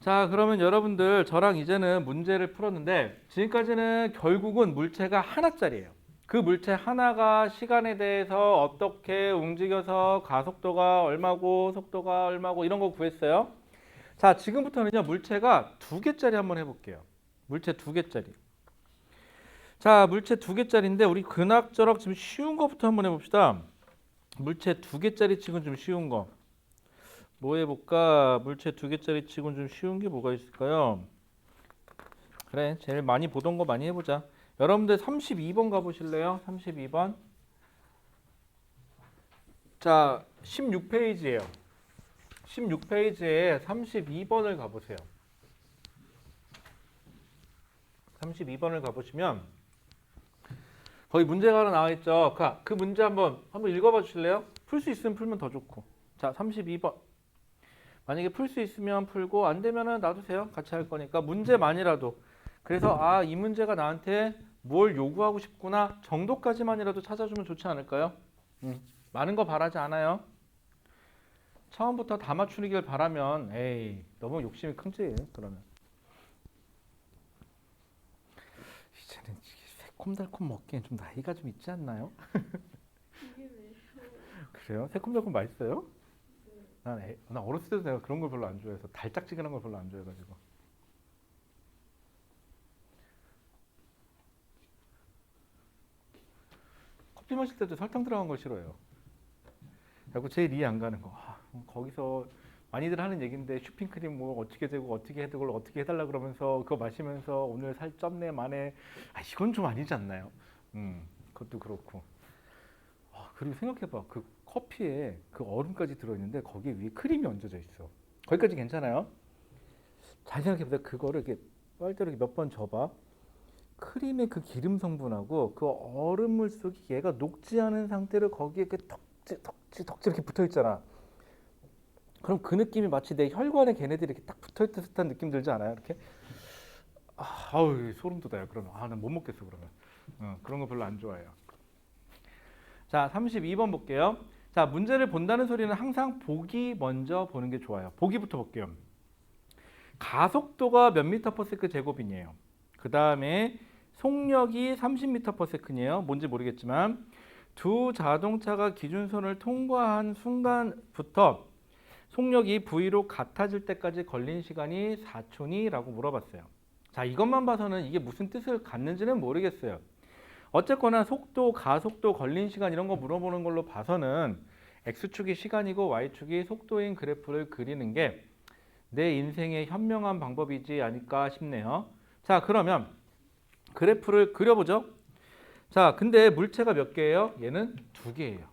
자, 그러면 여러분들 저랑 이제는 문제를 풀었는데 지금까지는 결국은 물체가 하나짜리예요. 그 물체 하나가 시간에 대해서 어떻게 움직여서 가속도가 얼마고 속도가 얼마고 이런 거 구했어요. 자, 지금부터는요 물체가 두 개짜리 한번 해볼게요. 물체 두 개짜리. 자, 물체 두 개짜리인데 우리 그럭저럭 좀 쉬운 거부터 한번 해봅시다. 물체 두 개짜리 치곤 좀 쉬운 거. 뭐 해볼까? 물체 두 개짜리 치곤 좀 쉬운 게 뭐가 있을까요? 그래, 제일 많이 보던 거 많이 해보자. 여러분들 32번 가보실래요? 32번. 자, 16페이지예요. 16페이지에 32번을 가보세요. 32번을 가보시면 거기 문제가 하나 나와 있죠. 그 문제 한번 읽어봐 주실래요? 풀 수 있으면 풀면 더 좋고. 자, 32번. 만약에 풀 수 있으면 풀고 안 되면은 놔두세요. 같이 할 거니까 문제만이라도. 그래서 이 문제가 나한테 뭘 요구하고 싶구나 정도까지만이라도 찾아주면 좋지 않을까요? 많은 거 바라지 않아요. 처음부터 다 맞추길 바라면 에이 너무 욕심이 큰지 그러면. 이제는 새콤달콤 먹기엔 좀 나이가 좀 있지 않나요? 이게 왜요? 그래요? 새콤달콤 맛있어요? 난 어렸을 때도 내가 그런 걸 별로 안 좋아해서 달짝지근한 걸 별로 안 좋아해가지고. 커피 마실 때도 설탕 들어간 걸 싫어해요. 그리고 제일 이해 안 가는 거. 거기서 많이들 하는 얘기인데 슈핑크림 뭐 어떻게 되고 어떻게 해되고 어떻게 해달라 그러면서 그거 마시면서 오늘 살 쪘네 만에 이건 좀 아니지 않나요? 그것도 그렇고. 그리고 생각해봐. 그 커피에 그 얼음까지 들어있는데 거기에 위에 크림이 얹어져 있어. 거기까지 괜찮아요? 잘 생각해보세요. 그거를 이렇게 빨대로 몇 번 접어. 크림의 그 기름 성분하고 그 얼음물 속에 얘가 녹지 않은 상태로 거기에 이렇게 덕지 이렇게 붙어 있잖아. 그럼 그 느낌이 마치 내 혈관에 걔네들이 이렇게 딱 붙어 있는 듯한 느낌 들지 않아요? 이렇게 아우 소름 돋아요. 그러면 난 못 먹겠어 그러면. 그런 거 별로 안 좋아해요. 자, 32번 볼게요. 자, 문제를 본다는 소리는 항상 보기 먼저 보는 게 좋아요. 보기부터 볼게요. 가속도가 몇 미터 퍼 세컨드 제곱이에요. 그 다음에 속력이 30m/s이에요. 뭔지 모르겠지만 두 자동차가 기준선을 통과한 순간부터 속력이 V로 같아질 때까지 걸린 시간이 4초니라고 물어봤어요. 자, 이것만 봐서는 이게 무슨 뜻을 갖는지는 모르겠어요. 어쨌거나 속도, 가속도, 걸린 시간 이런 거 물어보는 걸로 봐서는 X축이 시간이고 Y축이 속도인 그래프를 그리는 게 내 인생의 현명한 방법이지 않을까 싶네요. 자, 그러면 그래프를 그려보죠. 자, 근데 물체가 몇 개예요? 얘는 두 개예요.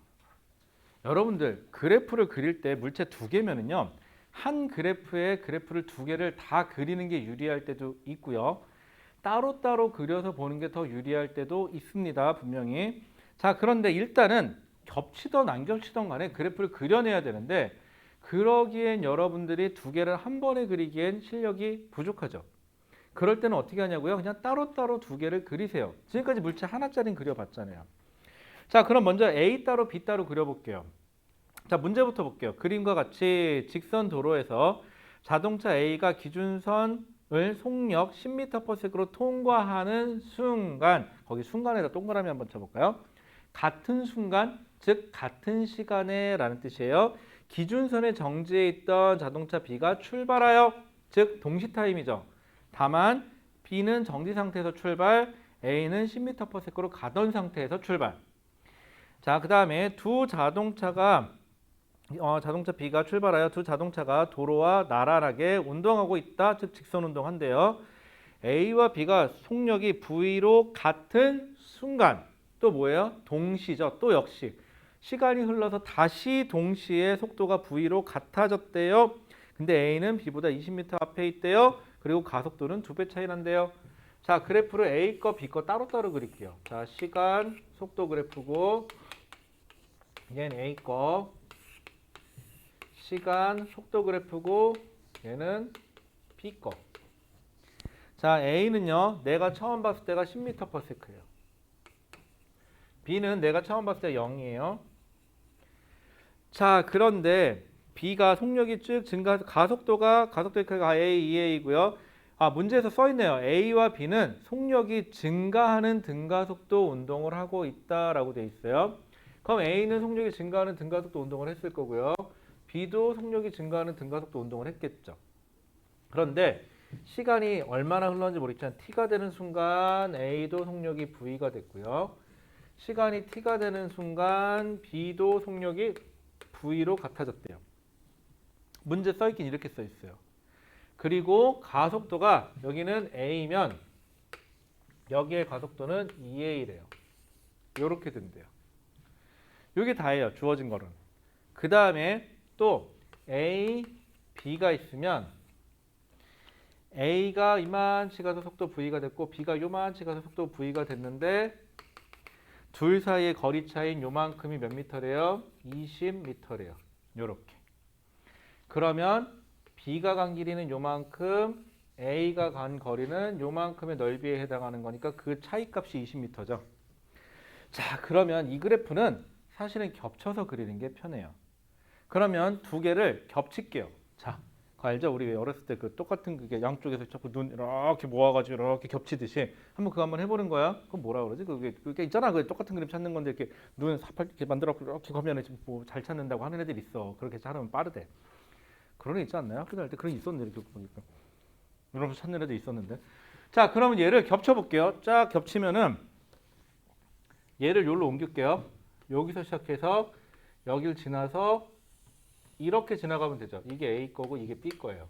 여러분들 그래프를 그릴 때 물체 두 개면은요 한 그래프에 그래프를 두 개를 다 그리는 게 유리할 때도 있고요. 따로따로 그려서 보는 게 더 유리할 때도 있습니다. 분명히. 자, 그런데 일단은 겹치던 안 겹치던 간에 그래프를 그려내야 되는데 그러기엔 여러분들이 두 개를 한 번에 그리기엔 실력이 부족하죠. 그럴 때는 어떻게 하냐고요? 그냥 따로따로 두 개를 그리세요. 지금까지 물체 하나짜리는 그려봤잖아요. 자, 그럼 먼저 A 따로 B 따로 그려볼게요. 자, 문제부터 볼게요. 그림과 같이 직선 도로에서 자동차 A가 기준선을 속력 10m/s로 통과하는 순간, 거기 순간에다 동그라미 한번 쳐볼까요? 같은 순간, 즉 같은 시간에 라는 뜻이에요. 기준선에 정지해 있던 자동차 B가 출발하여, 즉 동시 타임이죠. 다만 B는 정지 상태에서 출발, A는 10m/s로 가던 상태에서 출발. 자, 그 다음에 두 자동차가 자동차 B가 출발하여 두 자동차가 도로와 나란하게 운동하고 있다. 즉 직선 운동한대요. A와 B가 속력이 V로 같은 순간 또 뭐예요? 동시죠. 또 역시 시간이 흘러서 다시 동시에 속도가 V로 같아졌대요. 근데 A는 B보다 20m 앞에 있대요. 그리고 가속도는 2배 차이 난대요. 자, 그래프를 A 거, B 거 따로따로 그릴게요. 자, 시간, 속도 그래프고 얘는 A 거, 시간, 속도 그래프고 얘는 B 거. 자, A는요. 내가 처음 봤을 때가 10m/s예요. B는 내가 처음 봤을 때 0이에요. 자, 그런데 B가 속력이 쭉 증가해서 가속도가 A, 2A고요. 문제에서 써 있네요. A와 B는 속력이 증가하는 등가속도 운동을 하고 있다라고 돼 있어요. 그럼 A는 속력이 증가하는 등가속도 운동을 했을 거고요. B도 속력이 증가하는 등가속도 운동을 했겠죠. 그런데 시간이 얼마나 흘렀는지 모르겠지만 T가 되는 순간 A도 속력이 V가 됐고요. 시간이 T가 되는 순간 B도 속력이 V로 같아졌대요. 문제 써있긴 이렇게 써있어요. 그리고 가속도가 여기는 A면 여기의 가속도는 2A래요. 이렇게 된대요. 이게 다예요. 주어진 거는. 그 다음에 또 A, B가 있으면 A가 이만치 가서 속도 V가 됐고 B가 요만치 가서 속도 V가 됐는데 둘 사이의 거리 차이인 요만큼이 몇 미터래요? 20미터래요. 요렇게. 그러면 B가 간 길이는 요만큼, A가 간 거리는 요만큼의 넓이에 해당하는 거니까 그 차이 값이 20m죠. 자, 그러면 이 그래프는 사실은 겹쳐서 그리는 게 편해요. 그러면 두 개를 겹칠게요. 자, 그거 알죠? 우리 어렸을 때 그 똑같은 그게 양쪽에서 자꾸 눈 이렇게 모아가지고 이렇게 겹치듯이 한번 해보는 거야. 그럼 뭐라 그러지? 그게 있잖아. 그 똑같은 그림 찾는 건데 이렇게 눈 사팔 이렇게 만들어 이렇게 가면 뭐 잘 찾는다고 하는 애들 있어. 그렇게 하면 빠르대. 그런 애 있지 않나요? 학교 다닐 때 그런 애 있었는데 이렇게 보니까 이러면서 찾는 애들 있었는데. 자, 그러면 얘를 겹쳐볼게요. 쫙 겹치면은 얘를 여기로 옮길게요. 여기서 시작해서 여길 지나서 이렇게 지나가면 되죠. 이게 A 거고 이게 B 거예요.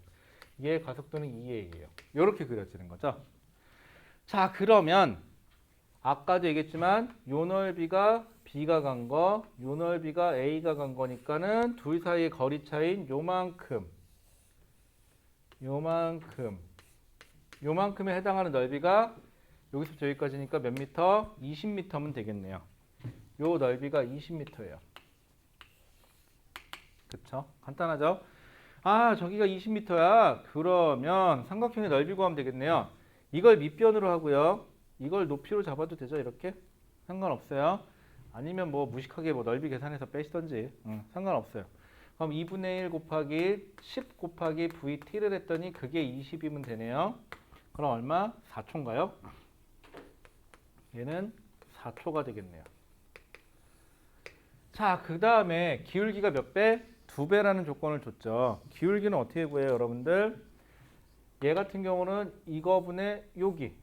얘의 가속도는 2A예요. 이렇게 그려지는 거죠. 자, 그러면 아까도 얘기했지만 요 넓이가 B가 간 거, 요 넓이가 A가 간 거니까는 둘 사이의 거리 차이인 요만큼에 해당하는 넓이가 여기서부터 여기까지니까 몇 미터? 20m면 되겠네요. 요 넓이가 20m예요. 그쵸? 간단하죠? 저기가 20m야. 그러면 삼각형의 넓이 구하면 되겠네요. 이걸 밑변으로 하고요. 이걸 높이로 잡아도 되죠, 이렇게? 상관없어요. 아니면 뭐 무식하게 뭐 넓이 계산해서 빼시던지 상관없어요. 그럼 2분의 1 곱하기 10 곱하기 VT를 했더니 그게 20이면 되네요. 그럼 얼마? 4초인가요? 얘는 4초가 되겠네요. 자, 그 다음에 기울기가 몇 배? 2배라는 조건을 줬죠. 기울기는 어떻게 구해요, 여러분들? 얘 같은 경우는 이거분의 여기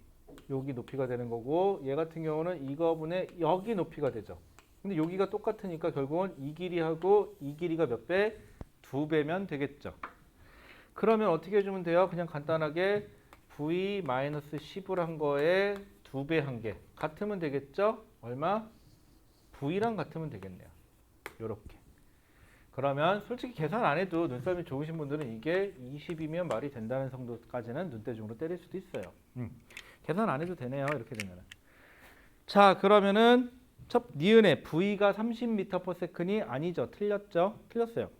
높이가 되는 거고, 얘 같은 경우는 이거분의 여기 높이가 되죠. 근데 여기가 똑같으니까 결국은 이 길이하고 이 길이가 몇 배? 2배면 되겠죠. 그러면 어떻게 해주면 돼요? 그냥 간단하게 V-10을 한 거에 2배 한 개 같으면 되겠죠? 얼마? V랑 같으면 되겠네요. 요렇게. 그러면 솔직히 계산 안 해도 눈썰미 좋으신 분들은 이게 20이면 말이 된다는 정도까지는 눈대중으로 때릴 수도 있어요. 계산 안 해도 되네요. 이렇게 되면은. 자, 그러면은 니은의 V가 30m/s이 아니죠. 틀렸죠? 틀렸어요.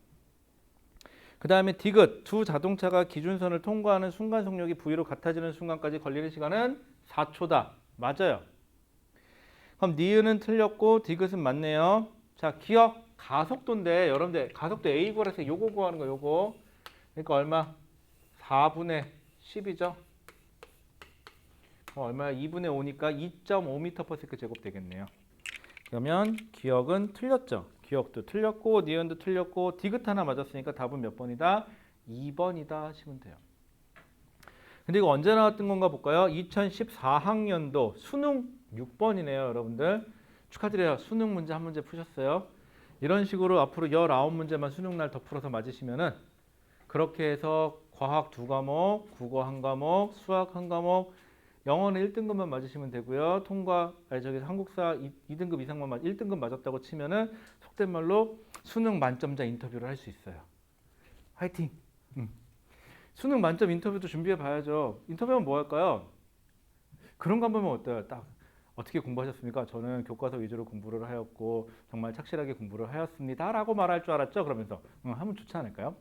그 다음에 디귿, 두 자동차가 기준선을 통과하는 순간 속력이 V로 같아지는 순간까지 걸리는 시간은 4초다. 맞아요. 그럼 니은은 틀렸고 디귿은 맞네요. 자, 기억 가속도인데 여러분들 가속도 A 구하라서 요거 구하는 거 요거. 그러니까 얼마? 4분의 10이죠. 얼마야? 2분의 5니까 2.5m/s 제곱 되겠네요. 그러면 기억은 틀렸죠. 기억도 틀렸고 니은도 틀렸고 디귿 하나 맞았으니까 답은 몇 번이다? 2번이다 하시면 돼요. 근데 이거 언제 나왔던 건가 볼까요? 2014학년도 수능 6번이네요, 여러분들. 축하드려요. 수능 문제 한 문제 푸셨어요. 이런 식으로 앞으로 19문제만 수능날 더 풀어서 맞으시면은 그렇게 해서 과학 2과목, 국어 1과목, 수학 1과목, 영어는 1등급만 맞으시면 되고요. 한국사 2등급 이상만 1등급 맞았다고 치면은 속된 말로 수능 만점자 인터뷰를 할 수 있어요. 화이팅! 수능 만점 인터뷰도 준비해 봐야죠. 인터뷰하면 뭐 할까요? 그런 거 한번 보면 어때요? 딱 어떻게 공부하셨습니까? 저는 교과서 위주로 공부를 하였고 정말 착실하게 공부를 하였습니다 라고 말할 줄 알았죠? 그러면서 하면 좋지 않을까요?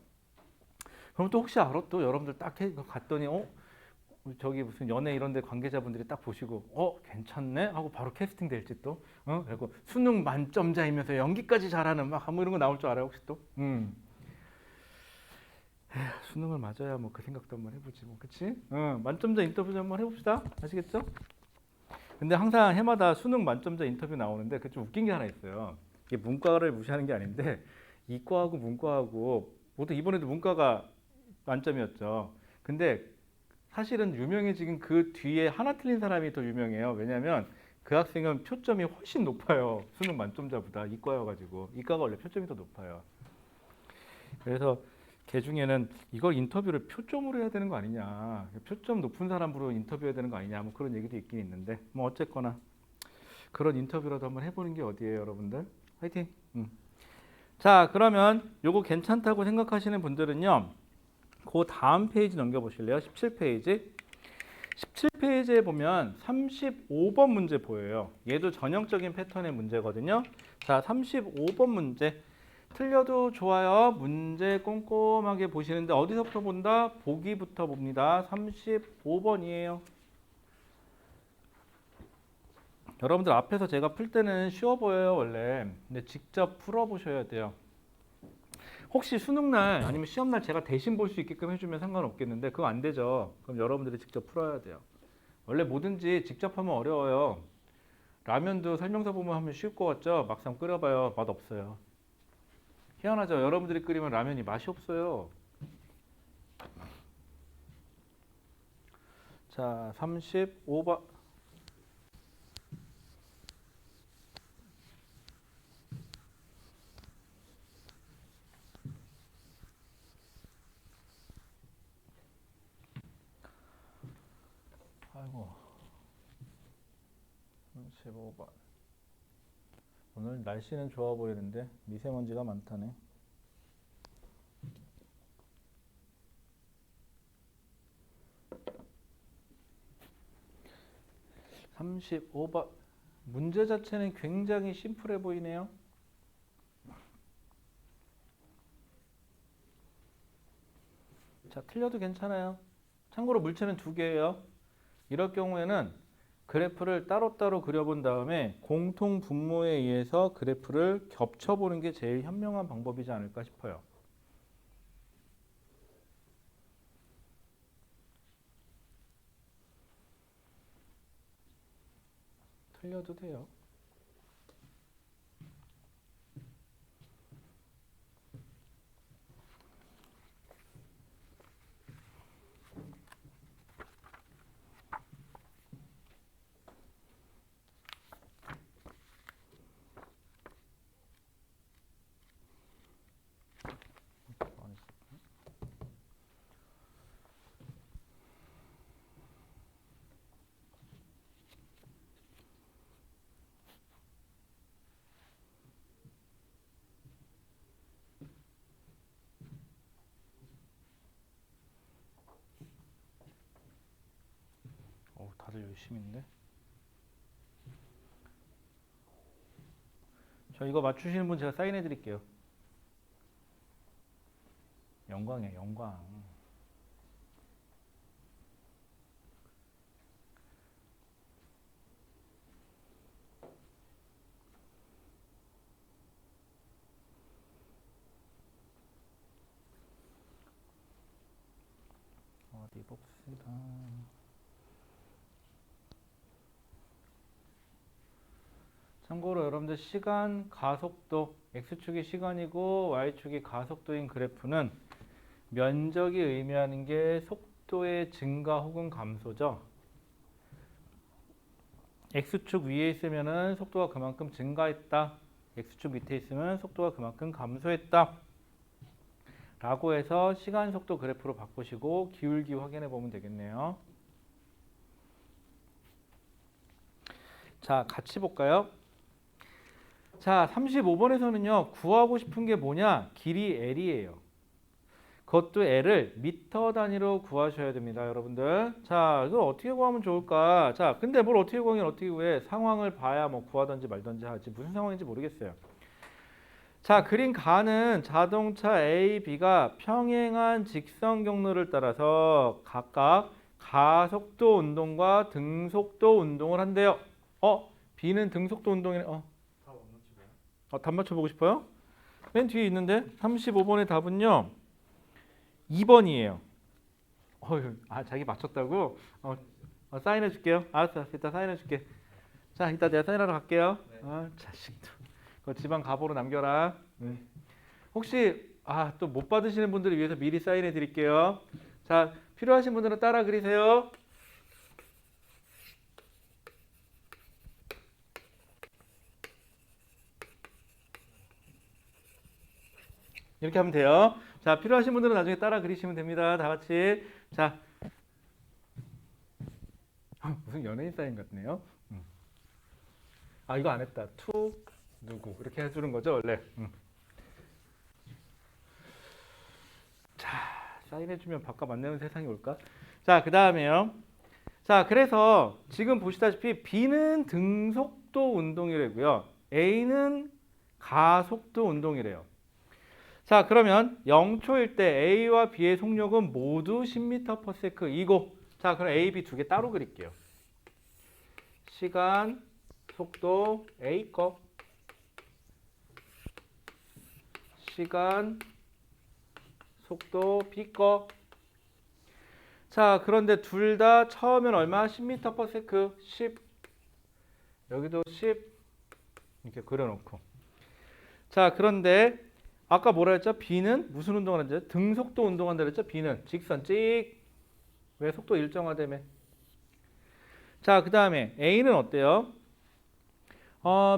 그럼 또 혹시 알아? 또 여러분들 딱 갔더니 저기 무슨 연예 이런 데 관계자분들이 딱 보시고 괜찮네? 하고 바로 캐스팅 될지 또 그리고 수능 만점자이면서 연기까지 잘하는 막 이런 거 나올 줄 알아요? 혹시 또? 수능을 맞아야 뭐 그 생각도 한번 해보지 뭐, 그치? 만점자 인터뷰 좀 한번 해봅시다. 아시겠죠? 근데 항상 해마다 수능 만점자 인터뷰 나오는데 그 좀 웃긴 게 하나 있어요. 이게 문과를 무시하는 게 아닌데 이과하고 문과하고 모두 이번에도 문과가 만점이었죠. 근데 사실은 유명해지긴 그 뒤에 하나 틀린 사람이 더 유명해요. 왜냐하면 그 학생은 표점이 훨씬 높아요. 수능 만점자보다 이과여가지고 이과가 원래 표점이 더 높아요. 그래서 걔 중에는 이걸 인터뷰를 표점으로 해야 되는 거 아니냐, 표점 높은 사람으로 인터뷰해야 되는 거 아니냐, 뭐 그런 얘기도 있긴 있는데 뭐 어쨌거나 그런 인터뷰라도 한번 해보는 게 어디예요, 여러분들? 화이팅! 자, 그러면 요거 괜찮다고 생각하시는 분들은요, 그 다음 페이지 넘겨보실래요? 17페이지. 17페이지에 보면 35번 문제 보여요. 얘도 전형적인 패턴의 문제거든요. 자, 35번 문제. 틀려도 좋아요. 문제 꼼꼼하게 보시는데 어디서부터 본다? 보기부터 봅니다. 35번이에요. 여러분들 앞에서 제가 풀 때는 쉬워 보여요, 원래. 근데 직접 풀어보셔야 돼요. 혹시 수능날 아니면 시험날 제가 대신 볼 수 있게끔 해주면 상관없겠는데 그거 안 되죠. 그럼 여러분들이 직접 풀어야 돼요. 원래 뭐든지 직접 하면 어려워요. 라면도 설명서 보면 하면 쉬울 것 같죠? 막상 끓여봐요. 맛 없어요. 희한하죠? 여러분들이 끓이면 라면이 맛이 없어요. 자, 35번. 아이고, 35번. 오늘 날씨는 좋아 보이는데 미세먼지가 많다네. 35번. 문제 자체는 굉장히 심플해 보이네요. 자, 틀려도 괜찮아요. 참고로 물체는 두 개예요. 이럴 경우에는 그래프를 따로따로 그려본 다음에 공통 분모에 의해서 그래프를 겹쳐보는 게 제일 현명한 방법이지 않을까 싶어요. 틀려도 돼요. 다들 열심인데. 저 이거 맞추시는 분 제가 사인해 드릴게요. 영광이에요, 영광. 어디 봅시다. 참고로 여러분들 시간 가속도, x축이 시간이고 y축이 가속도인 그래프는 면적이 의미하는 게 속도의 증가 혹은 감소죠. x축 위에 있으면 속도가 그만큼 증가했다. x축 밑에 있으면 속도가 그만큼 감소했다. 라고 해서 시간 속도 그래프로 바꾸시고 기울기 확인해 보면 되겠네요. 자, 같이 볼까요? 자, 35번에서는요. 구하고 싶은 게 뭐냐? 길이 L이에요. 그것도 L을 미터 단위로 구하셔야 됩니다, 여러분들. 자, 이걸 어떻게 구하면 좋을까? 자, 근데 뭘 어떻게 구하긴 어떻게 구해? 상황을 봐야 뭐 구하든지 말든지 하지. 무슨 상황인지 모르겠어요. 자, 그린 가는 자동차 A, B가 평행한 직선 경로를 따라서 각각 가속도 운동과 등속도 운동을 한대요. B는 등속도 운동이네. 답 맞춰보고 싶어요? 맨 뒤에 있는데 35번의 답은요. 2번이에요. 자기 맞췄다고? 사인해 줄게요. 알았어. 이따 사인해 줄게. 자, 이따 내가 사인하러 갈게요. 자식들. 그거 집안 가보로 남겨라. 네. 혹시 또 못 받으시는 분들을 위해서 미리 사인해 드릴게요. 자, 필요하신 분들은 따라 그리세요. 이렇게 하면 돼요. 자, 필요하신 분들은 나중에 따라 그리시면 됩니다. 다 같이. 자, 무슨 연예인 사인 같네요. 이거 안 했다. 투 누구 이렇게 해주는 거죠 원래. 자, 사인해주면 바꿔 만나는 세상이 올까? 자, 그 다음에요. 자, 그래서 지금 보시다시피 B는 등속도 운동이래고요. A는 가속도 운동이래요. 자, 그러면 0초일 때 A와 B의 속력은 모두 10m/s이고, 자, 그럼 A, B 두 개 따로 그릴게요. 시간, 속도 A 거, 시간, 속도 B 거. 자, 그런데 둘 다 처음엔 얼마? 10m/s, 10. 여기도 10. 이렇게 그려놓고. 자, 그런데 아까 뭐라 했죠? B는 무슨 운동을 하는지? 등속도 운동한다 그랬죠? B는 직선 찍. 왜 속도 일정하다며? 자, 그 다음에 A는 어때요?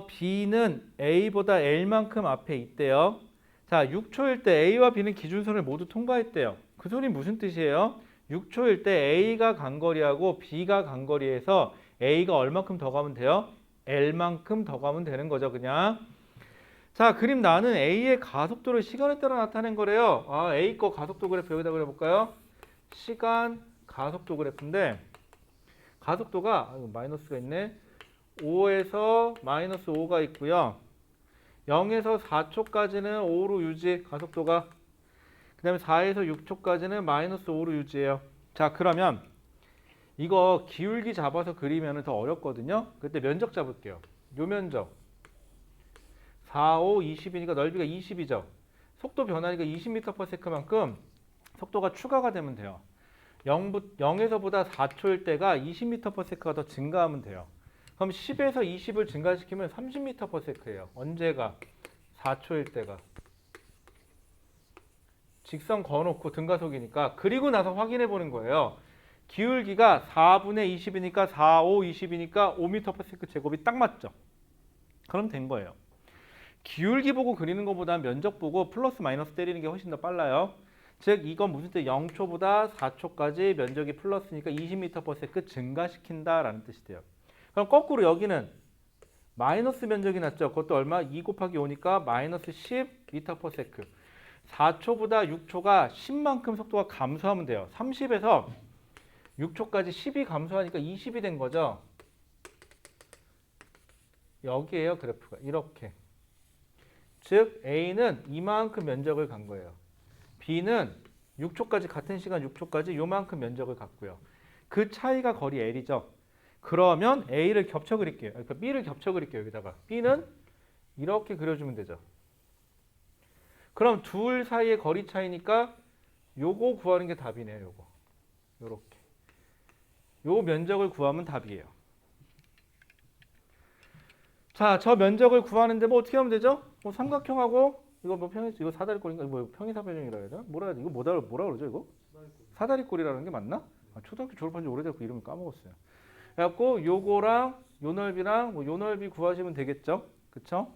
B는 A보다 L만큼 앞에 있대요. 자, 6초일 때 A와 B는 기준선을 모두 통과했대요. 그 소리 무슨 뜻이에요? 6초일 때 A가 간 거리하고 B가 간 거리에서 A가 얼만큼 더 가면 돼요? L만큼 더 가면 되는 거죠, 그냥. 자, 그림 나는 A의 가속도를 시간에 따라 나타낸 거래요. A 거 가속도 그래프 여기다 그려볼까요? 시간 가속도 그래프인데 가속도가 마이너스가 있네. 5에서 마이너스 5가 있고요. 0에서 4초까지는 5로 유지 가속도가. 그 다음에 4에서 6초까지는 마이너스 5로 유지해요. 자, 그러면 이거 기울기 잡아서 그리면 더 어렵거든요. 그때 면적 잡을게요. 요 면적 4, 5, 20이니까 넓이가 20이죠. 속도 변화니까 20m/s만큼 속도가 추가가 되면 돼요. 0에서보다 4초일 때가 20m/s가 더 증가하면 돼요. 그럼 10에서 20을 증가시키면 30m/s예요. 언제가? 4초일 때가. 직선 그어놓고 등가속이니까. 그리고 나서 확인해 보는 거예요. 기울기가 4분의 20이니까 4, 5, 20이니까 5m/s 제곱이 딱 맞죠? 그럼 된 거예요. 기울기 보고 그리는 것보다 면적 보고 플러스 마이너스 때리는 게 훨씬 더 빨라요. 즉 이건 무슨 뜻? 0초보다 4초까지 면적이 플러스니까 20m/s 증가시킨다라는 뜻이 돼요. 그럼 거꾸로 여기는 마이너스 면적이 났죠. 그것도 얼마? 2 곱하기 5니까 마이너스 10m/s. 4초보다 6초가 10만큼 속도가 감소하면 돼요. 30에서 6초까지 10이 감소하니까 20이 된 거죠. 여기에요, 그래프가. 이렇게. 즉 A는 이만큼 면적을 간 거예요. B는 6초까지 같은 시간 6초까지 요만큼 면적을 갖고요. 그 차이가 거리 L이죠. 그러면 A를 겹쳐 그릴게요. 그러니까 B를 겹쳐 그릴게요. 여기다가. B는 이렇게 그려주면 되죠. 그럼 둘 사이의 거리 차이니까 요거 구하는 게 답이네요. 요거. 요렇게. 요 면적을 구하면 답이에요. 자, 저 면적을 구하는데 뭐 어떻게 하면 되죠? 뭐 삼각형하고 이거 뭐 이거 사다리꼴인가? 뭐 평이사변형이라 해야 되나? 뭐라 그러죠 이거? 사다리꼴이라는 게 맞나? 초등학교 졸업한 지 오래돼서 그 이름을 까먹었어요. 그래갖고 요거랑 요 넓이랑 뭐 요 넓이 구하시면 되겠죠? 그쵸?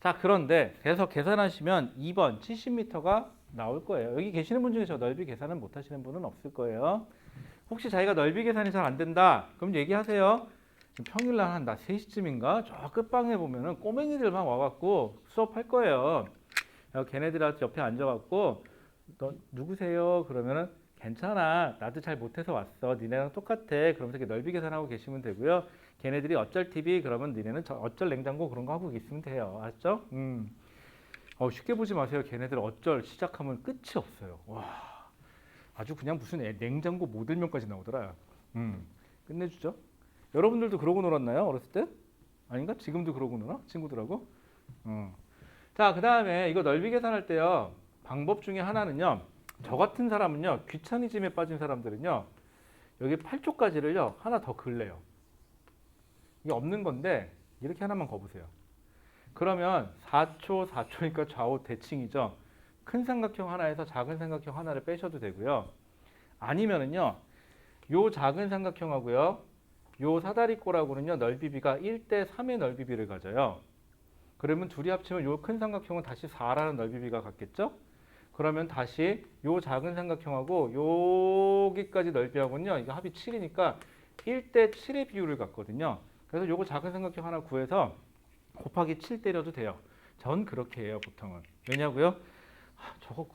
자, 그런데 그래서 계산하시면 2번 70m가 나올 거예요. 여기 계시는 분 중에 저 넓이 계산을 못 하시는 분은 없을 거예요. 혹시 자기가 넓이 계산이 잘 안 된다. 그럼 얘기하세요. 평일날 한 낮 3시쯤인가 저 끝방에 보면은 꼬맹이들만 와갖고 수업할 거예요. 걔네들한테 옆에 앉아갖고 너 누구세요? 그러면은 괜찮아. 나도 잘 못해서 왔어. 니네랑 똑같아. 그러면서 이렇게 넓이 계산하고 계시면 되고요. 걔네들이 어쩔 TV 그러면 니네는 어쩔 냉장고 그런 거 하고 있으면 돼요. 알았죠? 쉽게 보지 마세요. 걔네들 어쩔 시작하면 끝이 없어요. 와, 아주 그냥 무슨 냉장고 모델명까지 나오더라. 끝내주죠. 여러분들도 그러고 놀았나요? 어렸을 때? 아닌가? 지금도 그러고 놀아? 친구들하고? 자, 그 다음에 이거 넓이 계산할 때요. 방법 중에 하나는요. 저 같은 사람은요, 귀차니즘에 빠진 사람들은요, 여기 8초까지를요 하나 더 그을래요. 이게 없는 건데 이렇게 하나만 거보세요. 그러면 4초, 4초니까 좌우 대칭이죠. 큰 삼각형 하나에서 작은 삼각형 하나를 빼셔도 되고요. 아니면은요, 요 작은 삼각형하고요, 요 사다리꼴하고는요 넓이비가 1대 3의 넓이비를 가져요. 그러면 둘이 합치면 요 큰 삼각형은 다시 4라는 넓이비가 같겠죠? 그러면 다시 요 작은 삼각형하고 여기까지 넓이하고는요, 이거 합이 7이니까 1대 7의 비율을 갖거든요. 그래서 요거 작은 삼각형 하나 구해서 곱하기 7 때려도 돼요. 전 그렇게 해요, 보통은. 왜냐고요? 저거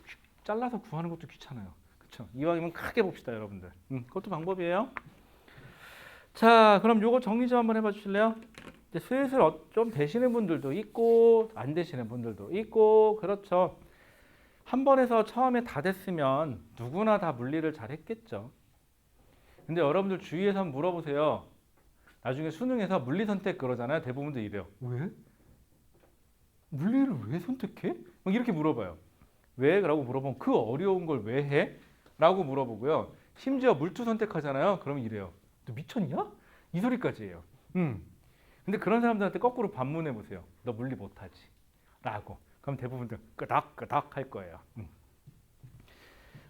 잘라서 구하는 것도 귀찮아요. 그렇죠? 이왕이면 크게 봅시다, 여러분들. 그것도 방법이에요. 자, 그럼 요거 정리 좀 한번 해봐 주실래요? 이제 슬슬 좀 되시는 분들도 있고 안 되시는 분들도 있고 그렇죠. 한 번에서 처음에 다 됐으면 누구나 다 물리를 잘 했겠죠. 근데 여러분들 주위에서 한번 물어보세요. 나중에 수능에서 물리 선택 그러잖아요. 대부분들 이래요. 왜? 물리를 왜 선택해? 막 이렇게 물어봐요. 왜? 라고 물어보면 그 어려운 걸 왜 해? 라고 물어보고요. 심지어 물투 선택하잖아요. 그러면 이래요. 너 미쳤냐? 이 소리까지 해요. 근데 그런 사람들한테 거꾸로 반문해 보세요. 너 물리 못하지. 라고. 그럼 대부분들 끄덕끄덕 할 거예요.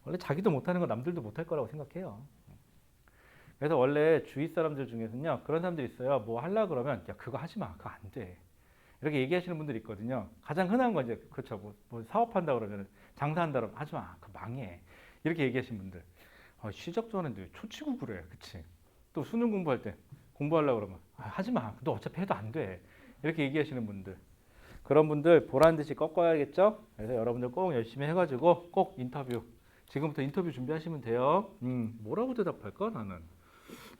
원래 자기도 못하는 거 남들도 못할 거라고 생각해요. 그래서 원래 주위 사람들 중에서는요, 그런 사람들이 있어요. 뭐 하려 그러면 야 그거 하지 마, 그거 안 돼. 이렇게 얘기하시는 분들이 있거든요. 가장 흔한 건 이제 그렇죠. 뭐 사업한다 그러면 장사한다 그러면 하지 마, 그거 망해. 이렇게 얘기하시는 분들. 시작도 하는데 초치고 그래, 그치? 또 수능 공부할 때 공부하려 그러면 하지 마, 너 어차피 해도 안 돼. 이렇게 얘기하시는 분들. 그런 분들 보란 듯이 꺾어야겠죠? 그래서 여러분들 꼭 열심히 해가지고 꼭 인터뷰. 지금부터 인터뷰 준비하시면 돼요. 뭐라고 대답할까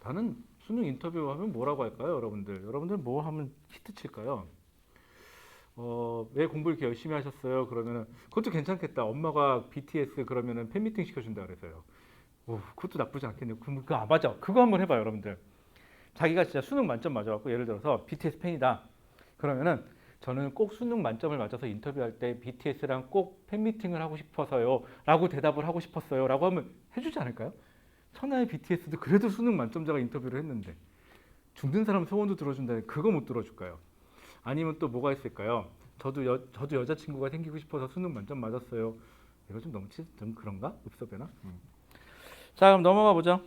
나는 수능 인터뷰 하면 뭐라고 할까요, 여러분들? 여러분들 뭐 하면 히트 칠까요? 왜 공부 이렇게 열심히 하셨어요? 그러면은 그것도 괜찮겠다. 엄마가 BTS 그러면은 팬미팅 시켜준다 그래서요. 그것도 나쁘지 않겠네요. 맞아. 그거 한번 해봐요, 여러분들. 자기가 진짜 수능 만점 맞아갖고 예를 들어서 BTS 팬이다. 그러면은 저는 꼭 수능 만점을 맞아서 인터뷰할 때 BTS랑 꼭 팬미팅을 하고 싶어서요. 라고 대답을 하고 싶었어요. 라고 하면 해주지 않을까요? 천하의 BTS도 그래도 수능 만점자가 인터뷰를 했는데 죽는 사람 소원도 들어준다는 그거 못 들어줄까요? 아니면 또 뭐가 있을까요? 저도 여자친구가 생기고 싶어서 수능 만점 맞았어요. 이거 좀 좀 그런가? 읍섭이나? 자, 그럼 넘어가 보죠.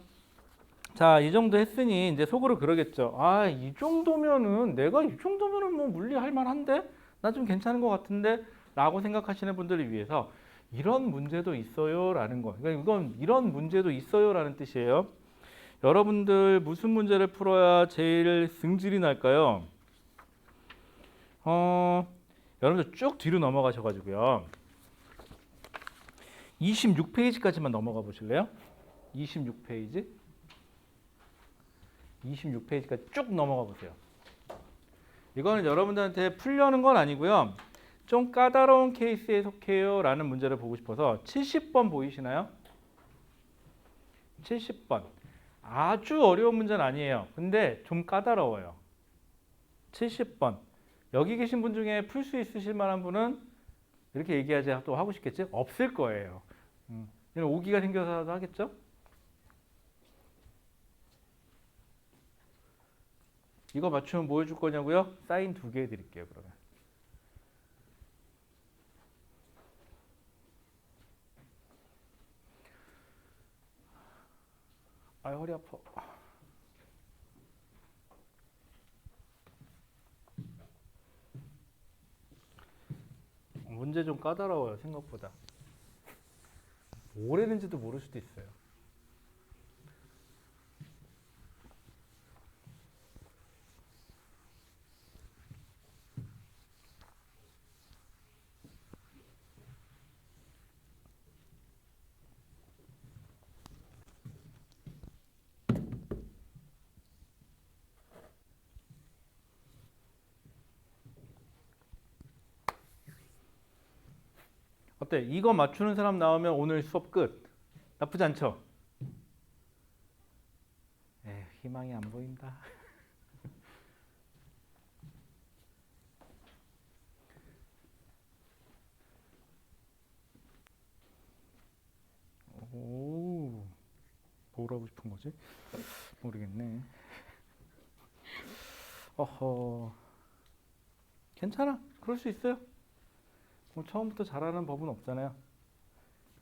자, 이 정도 했으니 이제 속으로 그러겠죠. 이 정도면은 내가 이 정도면은 뭐 물리할 만한데? 나 좀 괜찮은 것 같은데? 라고 생각하시는 분들을 위해서 이런 문제도 있어요 라는 거. 그러니까 이건 이런 문제도 있어요 라는 뜻이에요. 여러분들 무슨 문제를 풀어야 제일 승질이 날까요? 여러분들 쭉 뒤로 넘어가셔가지고요. 26페이지까지만 넘어가 보실래요? 26페이지. 26페이지까지 쭉 넘어가 보세요. 이거는 여러분들한테 풀려는 건 아니고요. 좀 까다로운 케이스에 속해요 라는 문제를 보고 싶어서 70번 보이시나요? 70번. 아주 어려운 문제는 아니에요. 근데 좀 까다로워요. 70번. 여기 계신 분 중에 풀 수 있으실 만한 분은 이렇게 얘기하지 또 하고 싶겠지? 없을 거예요. 오기가 생겨서라도 하겠죠? 이거 맞추면 뭐 해줄 거냐고요? 사인 2개 해드릴게요, 그러면. 허리 아파. 문제 좀 까다로워요, 생각보다. 뭘 했는지도 모를 수도 있어요. 어때? 이거 맞추는 사람 나오면 오늘 수업 끝. 나쁘지 않죠? 희망이 안 보인다. 오, 뭘 하고 싶은 거지? 모르겠네. 어허, 괜찮아. 그럴 수 있어요. 뭐 처음부터 잘하는 법은 없잖아요.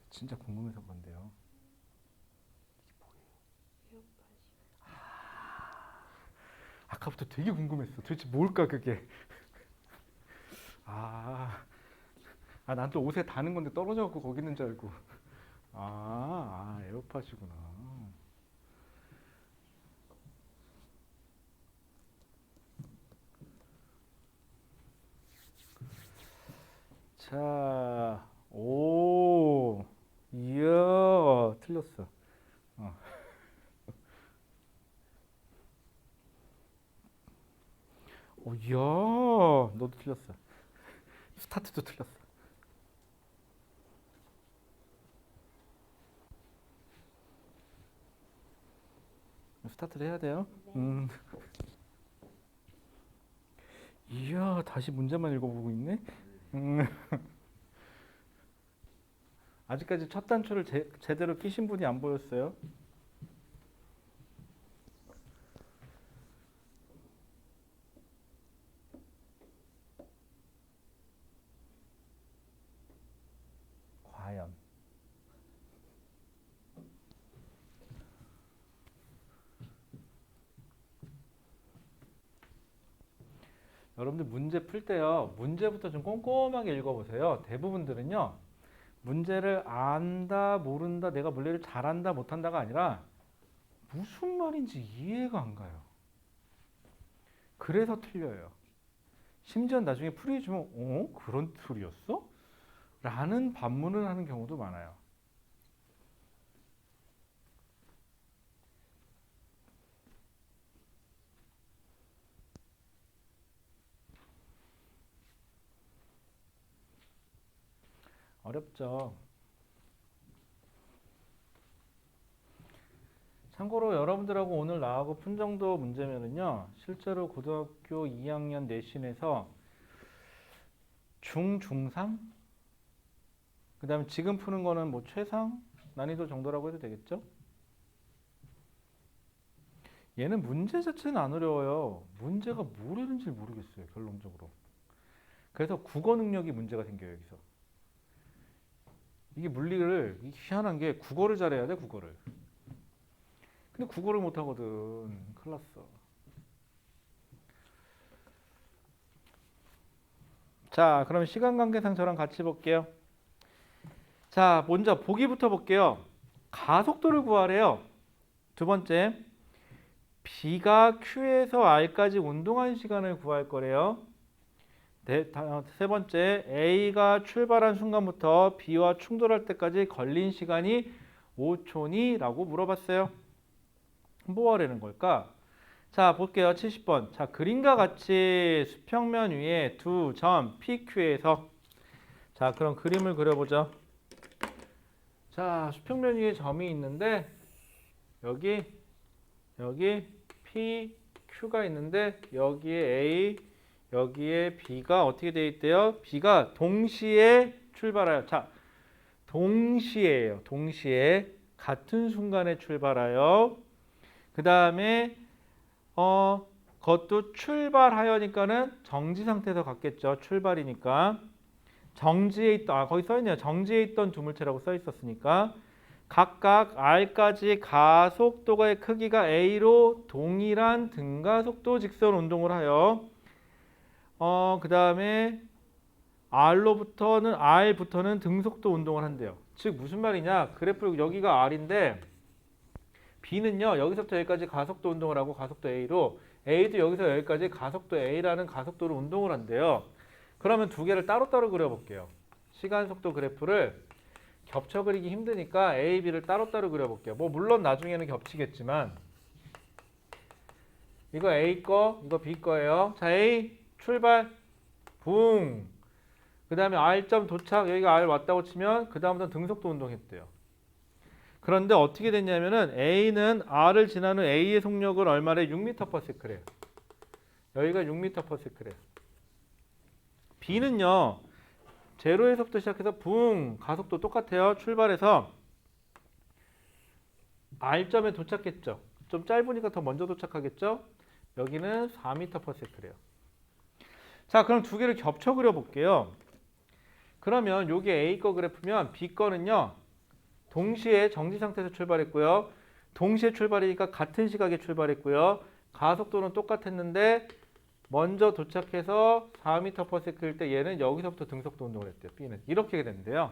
진짜 궁금해서 그런데요. 아까부터 되게 궁금했어. 도대체 뭘까 그게? 아, 난 또 옷에 다는 건데 떨어져갖고 거기 있는 줄 알고. 에어팟이구나. 자, 오, 이야, 틀렸어. 어. 이야, 너도 틀렸어. 스타트도 틀렸어. 스타트를 해야 돼요. 네. 이야, 다시 문제만 읽어보고 있네. 음, 아직까지 첫 단추를 제대로 끼신 분이 안 보였어요. 과연. 여러분들 문제 풀 때요. 문제부터 좀 꼼꼼하게 읽어보세요. 대부분들은요. 문제를 안다, 모른다, 내가 물리를 잘한다, 못한다가 아니라 무슨 말인지 이해가 안 가요. 그래서 틀려요. 심지어 나중에 풀이해주면 그런 틀이었어? 라는 반문을 하는 경우도 많아요. 어렵죠. 참고로 여러분들하고 오늘 나하고 푼 정도 문제면은요, 실제로 고등학교 2학년 내신에서 중상? 그 다음에 지금 푸는 거는 뭐 최상? 난이도 정도라고 해도 되겠죠? 얘는 문제 자체는 안 어려워요. 문제가 뭐라는지 모르겠어요, 결론적으로. 그래서 국어 능력이 문제가 생겨요, 여기서. 이게 물리를, 희한한 게 국어를 잘해야 돼, 국어를. 근데 국어를 못하거든. 큰일 났어. 자, 그럼 시간 관계상 저랑 같이 볼게요. 자, 먼저 보기부터 볼게요. 가속도를 구하래요. 두 번째, B가 Q에서 R까지 운동한 시간을 구할 거래요. 세 번째, A가 출발한 순간부터 B와 충돌할 때까지 걸린 시간이 5초니? 라고 물어봤어요. 뭐 하려는 걸까? 자, 볼게요. 70번. 자, 그림과 같이 수평면 위에 두 점 PQ에서 자, 그럼 그림을 그려보죠. 자, 수평면 위에 점이 있는데 여기 PQ가 있는데 여기에 A, 여기에 B가 어떻게 되어 있대요? B가 동시에 출발해요. 자, 동시에예요. 동시에 같은 순간에 출발하여 그 다음에 그것도 출발하여니까는 정지 상태에서 갔겠죠. 출발이니까 정지에 있던 거기 써 있네요. 정지에 있던 두물체라고 써 있었으니까 각각 R까지 가속도의 크기가 A로 동일한 등가속도 직선 운동을 하여 그 다음에 R부터는 등속도 운동을 한대요. 즉 무슨 말이냐? 그래프 여기가 R인데 B는요 여기서부터 여기까지 가속도 운동을 하고 가속도 A로 A도 여기서 여기까지 가속도 A라는 가속도로 운동을 한대요. 그러면 두 개를 따로따로 그려볼게요. 시간 속도 그래프를 겹쳐 그리기 힘드니까 A, B를 따로따로 그려볼게요. 뭐 물론 나중에는 겹치겠지만 이거 A 거, 이거 B 거예요. 자, A 출발 붕. 그 다음에 R점 도착, 여기가 R 왔다고 치면 그 다음부터 등속도 운동했대요. 그런데 어떻게 됐냐면은 A는 R을 지난 후 A의 속력을 얼마래? 6m/s래요. 여기가 6m/s래요. B는요. 제로에서부터 시작해서 붕 가속도 똑같아요. 출발해서 R점에 도착했죠. 좀 짧으니까 더 먼저 도착하겠죠. 여기는 4m/s래요. 자, 그럼 두 개를 겹쳐 그려볼게요. 그러면 요게 A 거 그래프면 B 거는요. 동시에 정지 상태에서 출발했고요. 동시에 출발이니까 같은 시각에 출발했고요. 가속도는 똑같았는데 먼저 도착해서 4m/s일 때 얘는 여기서부터 등속도 운동을 했대요. B는 이렇게 되는데요.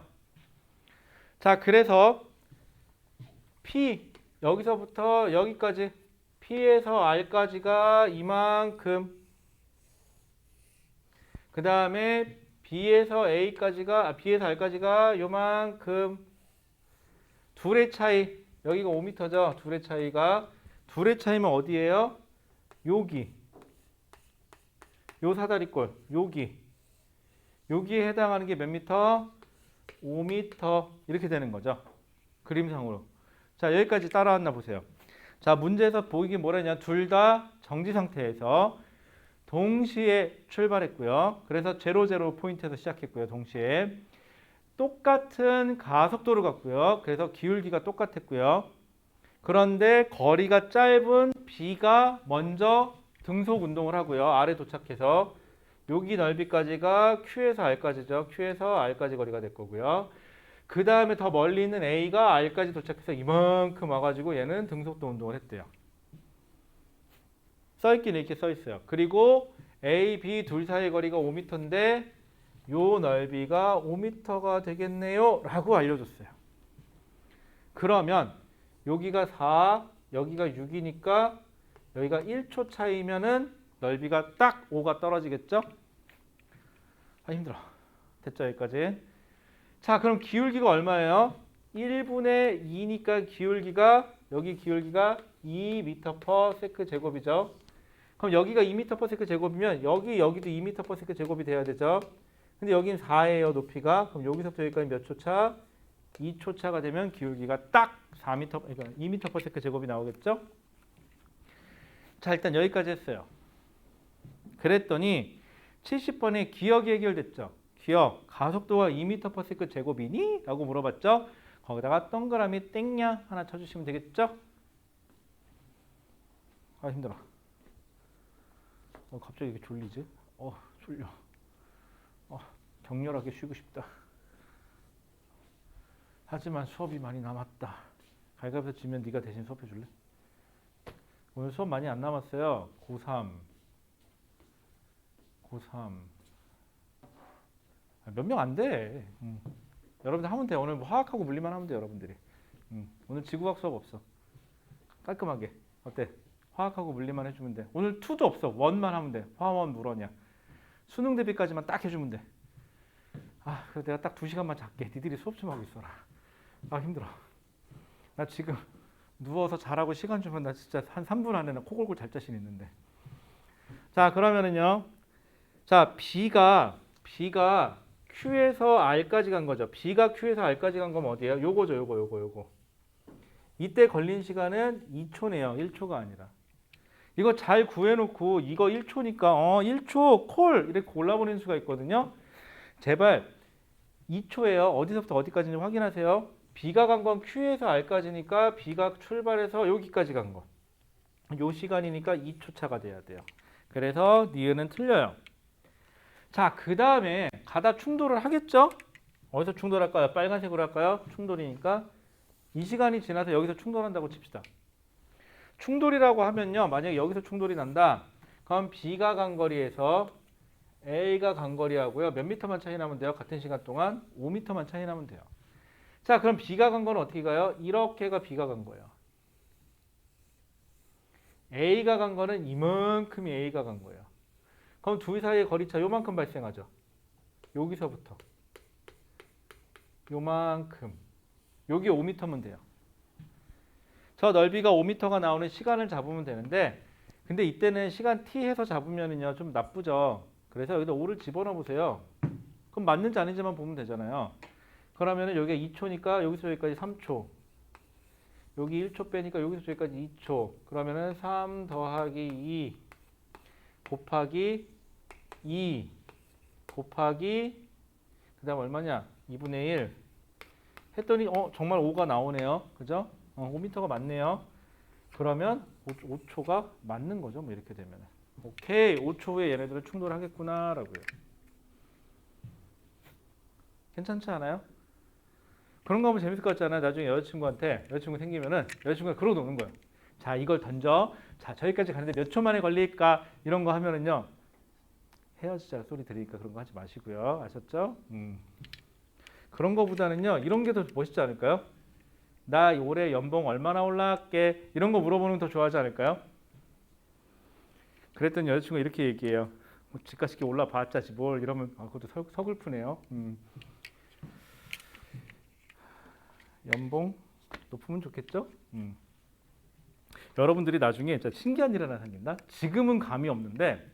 자, 그래서 P 여기서부터 여기까지 P에서 R까지가 이만큼, 그 다음에 B에서 B에서 R까지가 요만큼, 둘의 차이, 여기가 5m죠. 둘의 차이면 어디예요? 여기, 요 사다리꼴, 여기에 해당하는 게 몇 미터? 5m 이렇게 되는 거죠. 그림상으로. 자, 여기까지 따라왔나 보세요. 자, 문제에서 보이기 뭐라냐? 둘 다 정지 상태에서 동시에 출발했고요. 그래서 00 포인트에서 시작했고요. 동시에 똑같은 가속도를 갖고요. 그래서 기울기가 똑같았고요. 그런데 거리가 짧은 B가 먼저 등속 운동을 하고요. 아래 도착해서 여기 넓이까지가 Q에서 R까지죠. Q에서 R까지 거리가 될 거고요. 그 다음에 더 멀리 있는 A가 R까지 도착해서 이만큼 와가지고 얘는 등속도 운동을 했대요. 써있긴 이렇게 써있어요. 그리고 A, B 둘 사이의 거리가 5m인데 요 넓이가 5m가 되겠네요 라고 알려줬어요. 그러면 여기가 4, 여기가 6이니까 여기가 1초 차이면은 넓이가 딱 5가 떨어지겠죠? 아, 힘들어. 됐죠, 여기까지. 자, 그럼 기울기가 얼마예요? 1분의 2니까 여기 기울기가 2m/s 제곱이죠. 그럼 여기가 2m/s 제곱이면 여기도 2m/s 제곱이 돼야 되죠. 근데 여긴 4예요, 높이가. 그럼 여기서부터 여기까지 몇 초 차? 2초 차가 되면 기울기가 딱 4m, 그러니까 2m/s 제곱이 나오겠죠? 자, 일단 여기까지 했어요. 그랬더니 70번에 기억이 해결됐죠. 기억, 가속도가 2m/s 제곱이니? 라고 물어봤죠. 거기다가 동그라미 땡냐 하나 쳐주시면 되겠죠. 아, 힘들어. 갑자기 이렇게 졸리지? 졸려. 격렬하게 쉬고 싶다. 하지만 수업이 많이 남았다. 가위바위보 지면 네가 대신 수업해 줄래? 오늘 수업 많이 안 남았어요. 고3. 몇 명 안 돼. 여러분들 하면 돼. 오늘 뭐 화학하고 물리만 하면 돼, 여러분들이. 오늘 지구과학 수업 없어. 깔끔하게. 어때? 화학하고 물리만 해주면 돼. 오늘 2도 없어. 1만 하면 돼. 화원, 물원이야. 수능 대비까지만 딱 해주면 돼. 아, 그래서 내가 딱 2시간만 잘게. 니들이 수업 좀 하고 있어라. 아, 힘들어. 나 지금 누워서 잘하고 시간 주면 나 진짜 한 3분 안에 나 코골골 잘 자신 있는데. 자, 그러면은요. 자, B가 Q에서 R까지 간 거죠. B가 Q에서 R까지 간 거면 어디예요? 요거죠, 요거. 이때 걸린 시간은 2초네요. 1초가 아니라. 이거 잘 구해놓고 이거 1초니까 1초 콜 이렇게 골라보는 수가 있거든요. 제발 2초예요. 어디서부터 어디까지인지 확인하세요. B가 간 건 Q에서 R까지니까 B가 출발해서 여기까지 간 거. 요 시간이니까 2초 차가 돼야 돼요. 그래서 니은은 틀려요. 자, 그 다음에 가다 충돌을 하겠죠? 어디서 충돌할까요? 빨간색으로 할까요? 충돌이니까 이 시간이 지나서 여기서 충돌한다고 칩시다. 충돌이라고 하면요. 만약에 여기서 충돌이 난다. 그럼 B가 간 거리에서 A가 간 거리하고요. 몇 미터만 차이 나면 돼요? 같은 시간 동안 5미터만 차이 나면 돼요. 자, 그럼 B가 간 거는 어떻게 가요? 이렇게가 B가 간 거예요. A가 간 거는 이만큼이 A가 간 거예요. 그럼 둘 사이의 거리차 요만큼 발생하죠. 여기서부터 요만큼. 여기 5m면 돼요. 저 넓이가 5m가 나오는 시간을 잡으면 되는데 근데 이때는 시간 t 해서 잡으면은요 좀 나쁘죠. 그래서 여기다 5를 집어넣어 보세요. 그럼 맞는지 아닌지만 보면 되잖아요. 그러면은 여기가 2초니까 여기서 여기까지 3초. 여기 1초 빼니까 여기서 여기까지 2초. 그러면은 3 더하기 2 곱하기 2 곱하기 그 다음 얼마냐? 2분의 1 했더니 정말 5가 나오네요. 그죠? 5m가 맞네요. 그러면 5초가 맞는 거죠. 뭐 이렇게 되면. 오케이. 5초 후에 얘네들은 충돌하겠구나라고요. 괜찮지 않아요? 그런 거 하면 재밌을 것 같지 않아요? 나중에 여자친구 생기면은 여자친구가 그러고 노는 거예요. 자, 이걸 던져. 자, 저기까지 가는데 몇 초 만에 걸릴까? 이런 거 하면은요. 헤어지자 소리 들으니까 그런 거 하지 마시고요. 아셨죠? 그런 거보다는요. 이런 게 더 멋있지 않을까요? 나 올해 연봉 얼마나 올라갈게? 이런 거 물어보는 거 더 좋아하지 않을까요? 그랬더니 여자친구가 이렇게 얘기해요. 뭐 집값이 올라봤자지 뭘 이러면 그것도 서글프네요. 연봉 높으면 좋겠죠? 여러분들이 나중에 진짜 신기한 일 하나 생긴다. 지금은 감이 없는데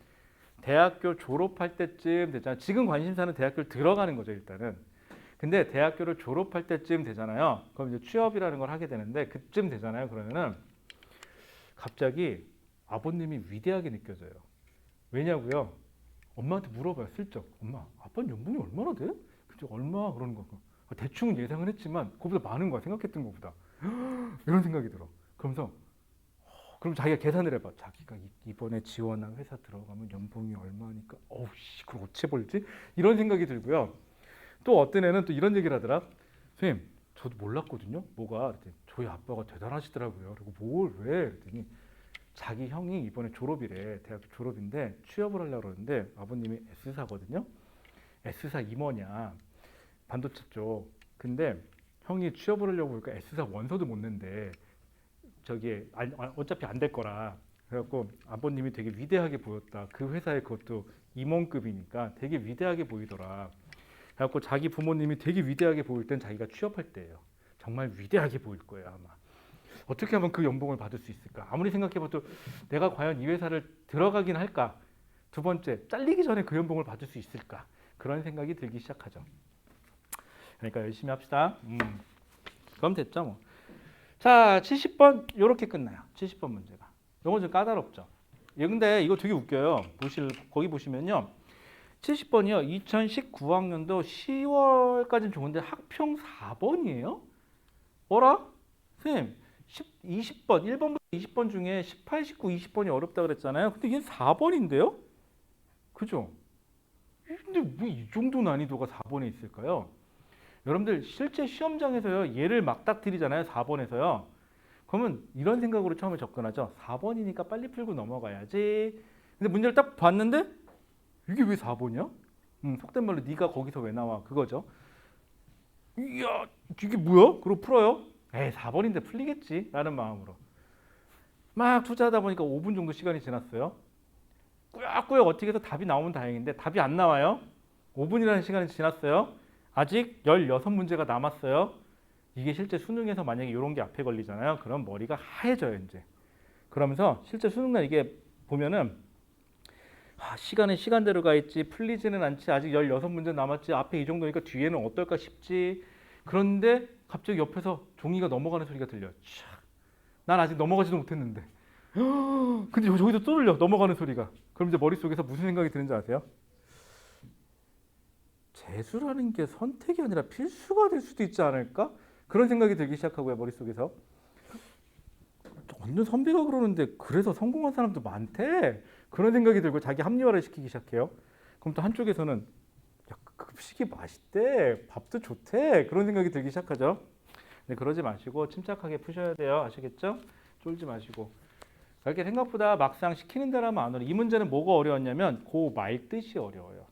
대학교 졸업할 때쯤 되잖아요. 지금 관심사는 대학교를 들어가는 거죠, 일단은. 근데 대학교를 졸업할 때쯤 되잖아요. 그럼 이제 취업이라는 걸 하게 되는데 그쯤 되잖아요. 그러면은 갑자기 아버님이 위대하게 느껴져요. 왜냐고요? 엄마한테 물어봐요, 슬쩍. 엄마, 아빠는 연봉이 얼마나 돼? 그죠? 얼마? 그러는 거. 대충은 예상은 했지만 그보다 많은 거야, 생각했던 것보다. 이런 생각이 들어. 그러면서 그럼 자기가 계산을 해봐. 자기가 이번에 지원한 회사 들어가면 연봉이 얼마니까 어우씨 그걸 어째 벌지? 이런 생각이 들고요. 또 어떤 애는 또 이런 얘기를 하더라. 선생님 저도 몰랐거든요. 뭐가? 그랬더니 저희 아빠가 대단하시더라고요. 그리고 뭘 왜? 그랬더니 자기 형이 이번에 졸업이래. 대학교 졸업인데 취업을 하려고 그러는데 아버님이 S사거든요. S사 임원이야. 반도체 쪽. 근데 형이 취업을 하려고 보니까 S사 원서도 못 낸대. 저기 어차피 안 될 거라. 그래갖고 아버님이 되게 위대하게 보였다. 그 회사에 그것도 임원급이니까 되게 위대하게 보이더라. 그래갖고 자기 부모님이 되게 위대하게 보일 땐 자기가 취업할 때예요. 정말 위대하게 보일 거예요 아마. 어떻게 하면 그 연봉을 받을 수 있을까? 아무리 생각해봐도 내가 과연 이 회사를 들어가긴 할까? 두 번째, 잘리기 전에 그 연봉을 받을 수 있을까? 그런 생각이 들기 시작하죠. 그러니까 열심히 합시다. 그럼 됐죠 뭐. 자, 70번 이렇게 끝나요. 70번 문제가. 이건 좀 까다롭죠. 근데 이거 되게 웃겨요. 거기 보시면요. 70번이요. 2019학년도 10월까지는 좋은데 학평 4번이에요? 어라? 선생님, 20번, 1번부터 20번 중에 18, 19, 20번이 어렵다 그랬잖아요. 근데 얘는 4번인데요? 그죠? 근데 왜 이 정도 난이도가 4번에 있을까요? 여러분들 실제 시험장에서요. 얘를 막닥뜨리잖아요. 4번에서요. 그러면 이런 생각으로 처음에 접근하죠. 4번이니까 빨리 풀고 넘어가야지. 근데 문제를 딱 봤는데 이게 왜 4번이야? 속된 말로 네가 거기서 왜 나와? 그거죠. 이야, 이게 뭐야? 그러고 풀어요. 에이, 4번인데 풀리겠지 라는 마음으로 막 투자하다 보니까 5분 정도 시간이 지났어요. 꾸역꾸역 어떻게 해서 답이 나오면 다행인데 답이 안 나와요. 5분이라는 시간이 지났어요. 아직 16문제가 남았어요. 이게 실제 수능에서 만약에 이런 게 앞에 걸리잖아요. 그럼 머리가 하얘져요 이제. 그러면서 실제 수능날 이게 보면은 시간은 시간대로 가 있지 풀리지는 않지 아직 16문제 남았지 앞에 이 정도니까 뒤에는 어떨까 싶지. 그런데 갑자기 옆에서 종이가 넘어가는 소리가 들려. 난 아직 넘어가지도 못했는데. 근데 저기서 또 들려 넘어가는 소리가. 그럼 이제 머릿속에서 무슨 생각이 드는지 아세요? 재수라는 게 선택이 아니라 필수가 될 수도 있지 않을까? 그런 생각이 들기 시작하고요 머릿속에서. 완전 선배가 그러는데 그래서 성공한 사람도 많대. 그런 생각이 들고 자기 합리화를 시키기 시작해요. 그럼 또 한쪽에서는 야, 급식이 맛있대, 밥도 좋대. 그런 생각이 들기 시작하죠. 근데 그러지 마시고 침착하게 푸셔야 돼요. 아시겠죠? 쫄지 마시고. 이렇게 생각보다 막상 시키는 대로 하면 안 어려워요. 이 문제는 뭐가 어려웠냐면 그 말뜻이 어려워요.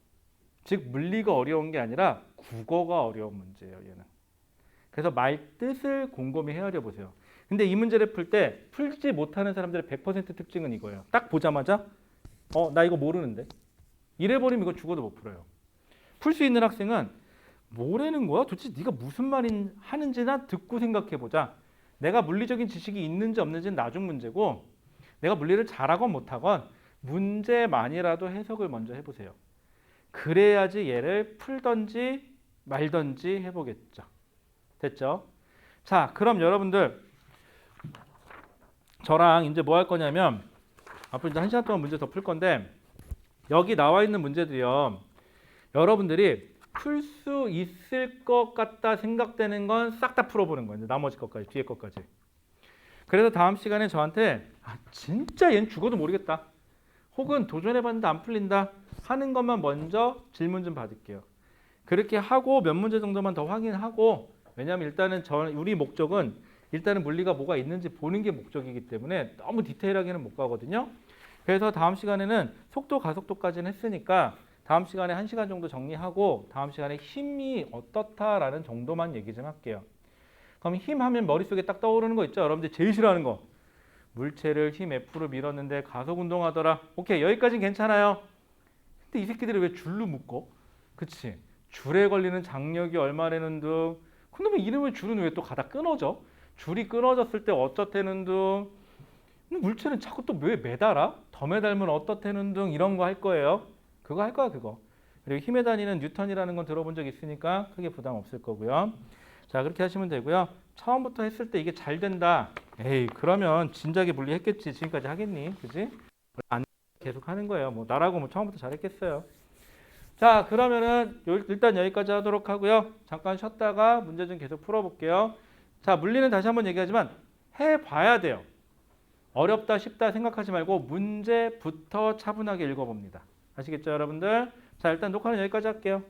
즉 물리가 어려운 게 아니라 국어가 어려운 문제예요. 얘는. 그래서 말뜻을 곰곰이 헤아려 보세요. 근데 이 문제를 풀 때 풀지 못하는 사람들의 100% 특징은 이거예요. 딱 보자마자 나 이거 모르는데. 이래버리면 이거 죽어도 못 풀어요. 풀 수 있는 학생은 뭐라는 거야? 도대체 네가 무슨 말인 하는지나 듣고 생각해 보자. 내가 물리적인 지식이 있는지 없는지는 나중 문제고 내가 물리를 잘하건 못하건 문제만이라도 해석을 먼저 해보세요. 그래야지 얘를 풀던지 말던지 해보겠죠. 됐죠? 자, 그럼 여러분들 저랑 이제 뭐 할 거냐면 앞으로 이제 1시간 동안 문제 더 풀 건데 여기 나와 있는 문제들이요. 여러분들이 풀 수 있을 것 같다 생각되는 건 싹 다 풀어보는 거예요. 나머지 것까지, 뒤에 것까지. 그래서 다음 시간에 저한테 진짜 얘는 죽어도 모르겠다. 혹은 도전해봤는데 안 풀린다 하는 것만 먼저 질문 좀 받을게요. 그렇게 하고 몇 문제 정도만 더 확인하고, 왜냐하면 일단은 우리 목적은 일단은 물리가 뭐가 있는지 보는 게 목적이기 때문에 너무 디테일하게는 못 가거든요. 그래서 다음 시간에는 속도 가속도까지는 했으니까 다음 시간에 1시간 정도 정리하고 다음 시간에 힘이 어떻다라는 정도만 얘기 좀 할게요. 그럼 힘 하면 머릿속에 딱 떠오르는 거 있죠? 여러분들 제일 싫어하는 거. 물체를 힘 F로 밀었는데 가속 운동하더라. 오케이, 여기까지는 괜찮아요. 근데 이 새끼들이 왜 줄로 묶어? 그치? 줄에 걸리는 장력이 얼마라는 둥. 그러면 이름의 줄은 왜 또 가다 끊어져? 줄이 끊어졌을 때 어떻다는 둥. 물체는 자꾸 또 왜 매달아? 더 매달면 어떻다는 둥 이런 거 할 거예요. 그거 할 거야 그거. 그리고 힘에 다니는 뉴턴이라는 건 들어본 적 있으니까 크게 부담 없을 거고요. 자, 그렇게 하시면 되고요. 처음부터 했을 때 이게 잘 된다. 에이, 그러면 진작에 물리 했겠지. 지금까지 하겠니? 그지? 안 계속 하는 거예요. 뭐 나라고 뭐 처음부터 잘했겠어요. 자, 그러면은 일단 여기까지 하도록 하고요. 잠깐 쉬었다가 문제 좀 계속 풀어볼게요. 자, 물리는 다시 한번 얘기하지만 해봐야 돼요. 어렵다 쉽다 생각하지 말고 문제부터 차분하게 읽어봅니다. 아시겠죠 여러분들? 자, 일단 녹화는 여기까지 할게요.